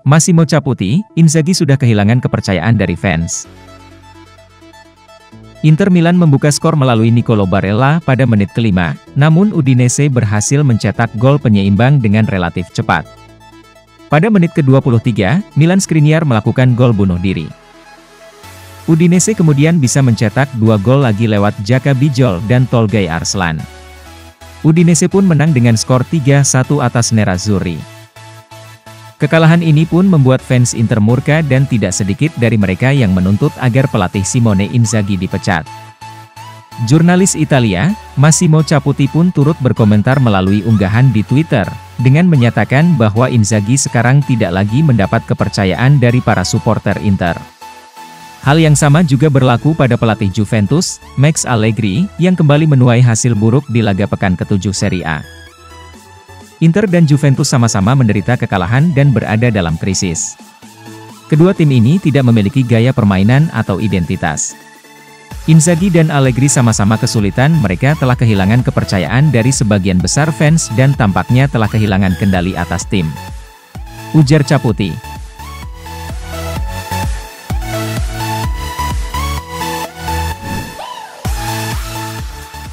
Massimo Caputi, Inzaghi sudah kehilangan kepercayaan dari fans. Inter Milan membuka skor melalui Nicolo Barella pada menit ke-5, namun Udinese berhasil mencetak gol penyeimbang dengan relatif cepat. Pada menit ke-23, Milan Skriniar melakukan gol bunuh diri. Udinese kemudian bisa mencetak 2 gol lagi lewat Jaka Bijol dan Tolgay Arslan. Udinese pun menang dengan skor 3-1 atas Nerazzurri. Kekalahan ini pun membuat fans Inter murka dan tidak sedikit dari mereka yang menuntut agar pelatih Simone Inzaghi dipecat. Jurnalis Italia, Massimo Caputi pun turut berkomentar melalui unggahan di Twitter, dengan menyatakan bahwa Inzaghi sekarang tidak lagi mendapat kepercayaan dari para supporter Inter. Hal yang sama juga berlaku pada pelatih Juventus, Max Allegri, yang kembali menuai hasil buruk di laga pekan ke-7 Serie A. Inter dan Juventus sama-sama menderita kekalahan dan berada dalam krisis. Kedua tim ini tidak memiliki gaya permainan atau identitas. Inzaghi dan Allegri sama-sama kesulitan, mereka telah kehilangan kepercayaan dari sebagian besar fans dan tampaknya telah kehilangan kendali atas tim, ujar Caputi.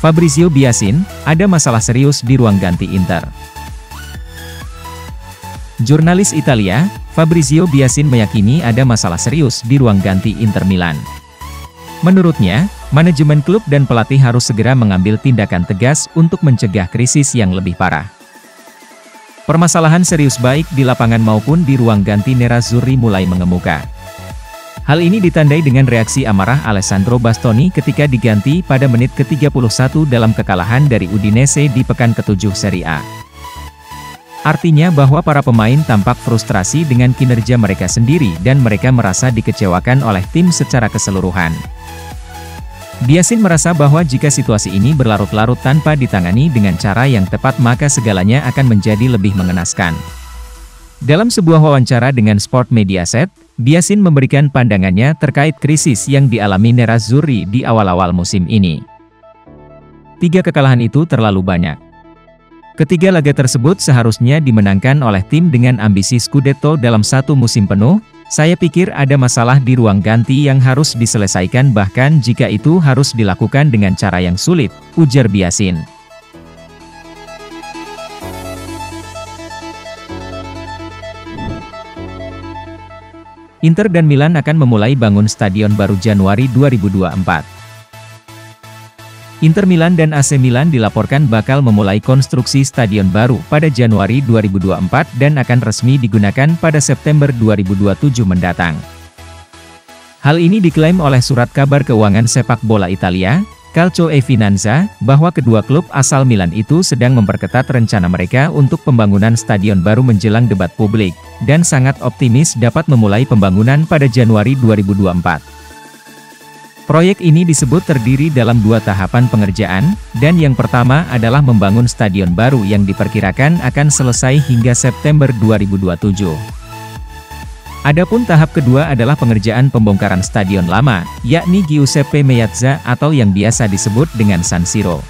Fabrizio Biasin, ada masalah serius di ruang ganti Inter. Jurnalis Italia, Fabrizio Biasin meyakini ada masalah serius di ruang ganti Inter Milan. Menurutnya, manajemen klub dan pelatih harus segera mengambil tindakan tegas untuk mencegah krisis yang lebih parah. Permasalahan serius baik di lapangan maupun di ruang ganti Nerazzurri mulai mengemuka. Hal ini ditandai dengan reaksi amarah Alessandro Bastoni ketika diganti pada menit ke-31 dalam kekalahan dari Udinese di pekan ke-7 Serie A. Artinya bahwa para pemain tampak frustrasi dengan kinerja mereka sendiri dan mereka merasa dikecewakan oleh tim secara keseluruhan. Biasin merasa bahwa jika situasi ini berlarut-larut tanpa ditangani dengan cara yang tepat maka segalanya akan menjadi lebih mengenaskan. Dalam sebuah wawancara dengan Sport Mediaset, Biasin memberikan pandangannya terkait krisis yang dialami Nerazzurri di awal-awal musim ini. 3 kekalahan itu terlalu banyak. Ketiga laga tersebut seharusnya dimenangkan oleh tim dengan ambisi Scudetto dalam satu musim penuh. Saya pikir ada masalah di ruang ganti yang harus diselesaikan bahkan jika itu harus dilakukan dengan cara yang sulit, ujar Biasin. Inter dan Milan akan memulai bangun stadion baru Januari 2024. Inter Milan dan AC Milan dilaporkan bakal memulai konstruksi stadion baru pada Januari 2024 dan akan resmi digunakan pada September 2027 mendatang. Hal ini diklaim oleh surat kabar keuangan sepak bola Italia, Calcio e Finanza, bahwa kedua klub asal Milan itu sedang memperketat rencana mereka untuk pembangunan stadion baru menjelang debat publik, dan sangat optimis dapat memulai pembangunan pada Januari 2024. Proyek ini disebut terdiri dalam 2 tahapan pengerjaan, dan yang pertama adalah membangun stadion baru yang diperkirakan akan selesai hingga September 2027. Adapun tahap kedua adalah pengerjaan pembongkaran stadion lama, yakni Giuseppe Meazza atau yang biasa disebut dengan San Siro.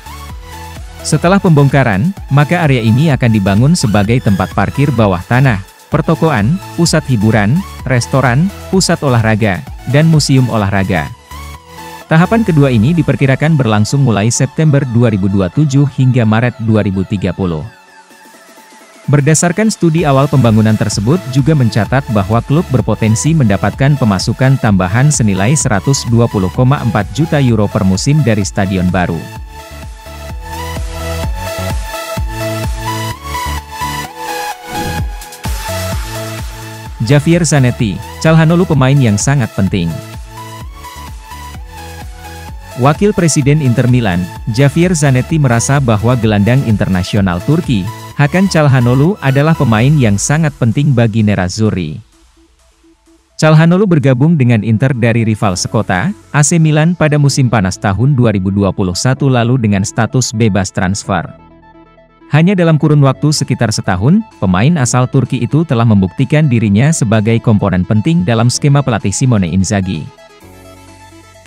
Setelah pembongkaran, maka area ini akan dibangun sebagai tempat parkir bawah tanah, pertokoan, pusat hiburan, restoran, pusat olahraga, dan museum olahraga. Tahapan kedua ini diperkirakan berlangsung mulai September 2027 hingga Maret 2030. Berdasarkan studi awal pembangunan tersebut juga mencatat bahwa klub berpotensi mendapatkan pemasukan tambahan senilai 120,4 juta euro per musim dari stadion baru. Javier Zanetti, Calhanoglu pemain yang sangat penting. Wakil Presiden Inter Milan, Javier Zanetti merasa bahwa gelandang internasional Turki, Hakan Calhanoglu adalah pemain yang sangat penting bagi Nerazzurri. Calhanoglu bergabung dengan Inter dari rival sekota, AC Milan pada musim panas tahun 2021 lalu dengan status bebas transfer. Hanya dalam kurun waktu sekitar setahun, pemain asal Turki itu telah membuktikan dirinya sebagai komponen penting dalam skema pelatih Simone Inzaghi.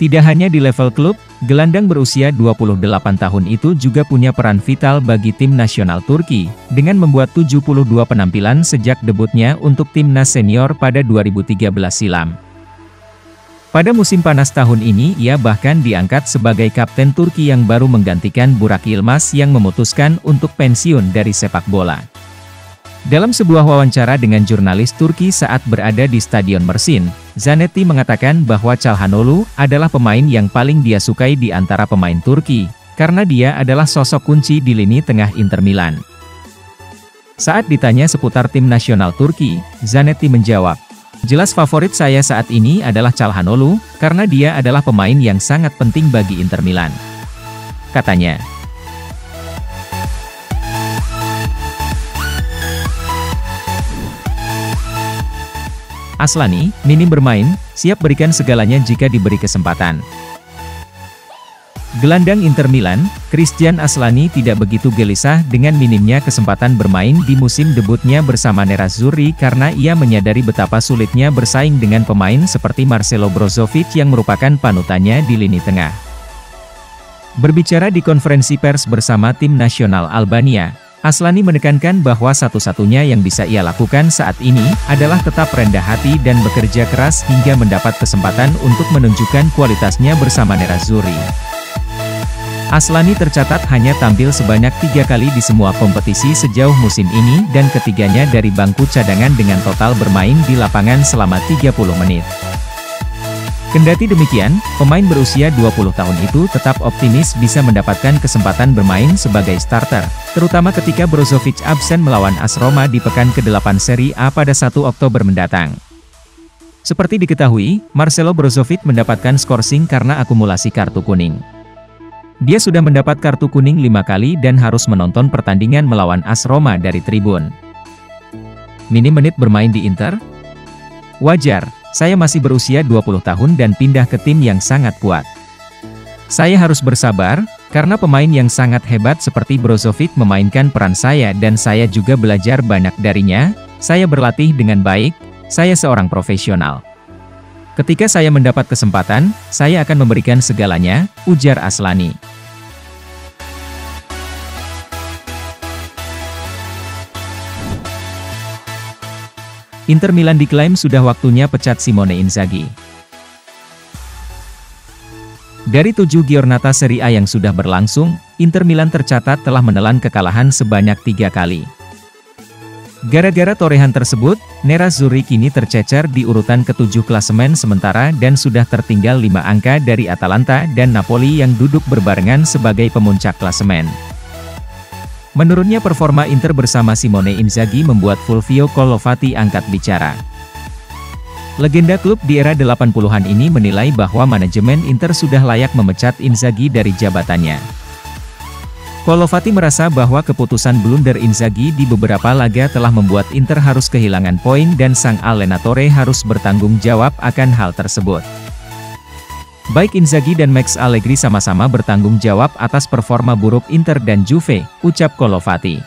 Tidak hanya di level klub, gelandang berusia 28 tahun itu juga punya peran vital bagi tim nasional Turki, dengan membuat 72 penampilan sejak debutnya untuk timnas senior pada 2013 silam. Pada musim panas tahun ini ia bahkan diangkat sebagai kapten Turki yang baru menggantikan Burak Yilmaz yang memutuskan untuk pensiun dari sepak bola. Dalam sebuah wawancara dengan jurnalis Turki saat berada di Stadion Mersin, Zanetti mengatakan bahwa Çalhanoğlu adalah pemain yang paling dia sukai di antara pemain Turki, karena dia adalah sosok kunci di lini tengah Inter Milan. Saat ditanya seputar tim nasional Turki, Zanetti menjawab, "Jelas favorit saya saat ini adalah Çalhanoğlu, karena dia adalah pemain yang sangat penting bagi Inter Milan," katanya. Asllani, minim bermain, siap berikan segalanya jika diberi kesempatan. Gelandang Inter Milan, Christian Asllani tidak begitu gelisah dengan minimnya kesempatan bermain di musim debutnya bersama Nerazzurri karena ia menyadari betapa sulitnya bersaing dengan pemain seperti Marcelo Brozovic yang merupakan panutannya di lini tengah. Berbicara di konferensi pers bersama tim nasional Albania, Asllani menekankan bahwa satu-satunya yang bisa ia lakukan saat ini adalah tetap rendah hati dan bekerja keras hingga mendapat kesempatan untuk menunjukkan kualitasnya bersama Nerazzurri. Asllani tercatat hanya tampil sebanyak 3 kali di semua kompetisi sejauh musim ini dan ketiganya dari bangku cadangan dengan total bermain di lapangan selama 30 menit. Kendati demikian, pemain berusia 20 tahun itu tetap optimis bisa mendapatkan kesempatan bermain sebagai starter, terutama ketika Brozovic absen melawan AS Roma di pekan ke-8 Serie A pada 1 Oktober mendatang. Seperti diketahui, Marcelo Brozovic mendapatkan skorsing karena akumulasi kartu kuning. Dia sudah mendapat kartu kuning 5 kali dan harus menonton pertandingan melawan AS Roma dari tribun. Minim menit bermain di Inter? Wajar. Saya masih berusia 20 tahun dan pindah ke tim yang sangat kuat. Saya harus bersabar, karena pemain yang sangat hebat seperti Brozovic memainkan peran saya dan saya juga belajar banyak darinya, saya berlatih dengan baik, saya seorang profesional. Ketika saya mendapat kesempatan, saya akan memberikan segalanya, ujar Asllani. Inter Milan diklaim sudah waktunya pecat Simone Inzaghi. Dari 7 giornata Serie A yang sudah berlangsung, Inter Milan tercatat telah menelan kekalahan sebanyak 3 kali. Gara-gara torehan tersebut, Nerazzurri kini tercecer di urutan ke-7 klasemen sementara dan sudah tertinggal 5 angka dari Atalanta dan Napoli yang duduk berbarengan sebagai pemuncak klasemen. Menurutnya performa Inter bersama Simone Inzaghi membuat Fulvio Collovati angkat bicara. Legenda klub di era 80-an ini menilai bahwa manajemen Inter sudah layak memecat Inzaghi dari jabatannya. Collovati merasa bahwa keputusan blunder Inzaghi di beberapa laga telah membuat Inter harus kehilangan poin dan sang allenatore harus bertanggung jawab akan hal tersebut. Baik Inzaghi dan Max Allegri sama-sama bertanggung jawab atas performa buruk Inter dan Juve, ucap Collovati.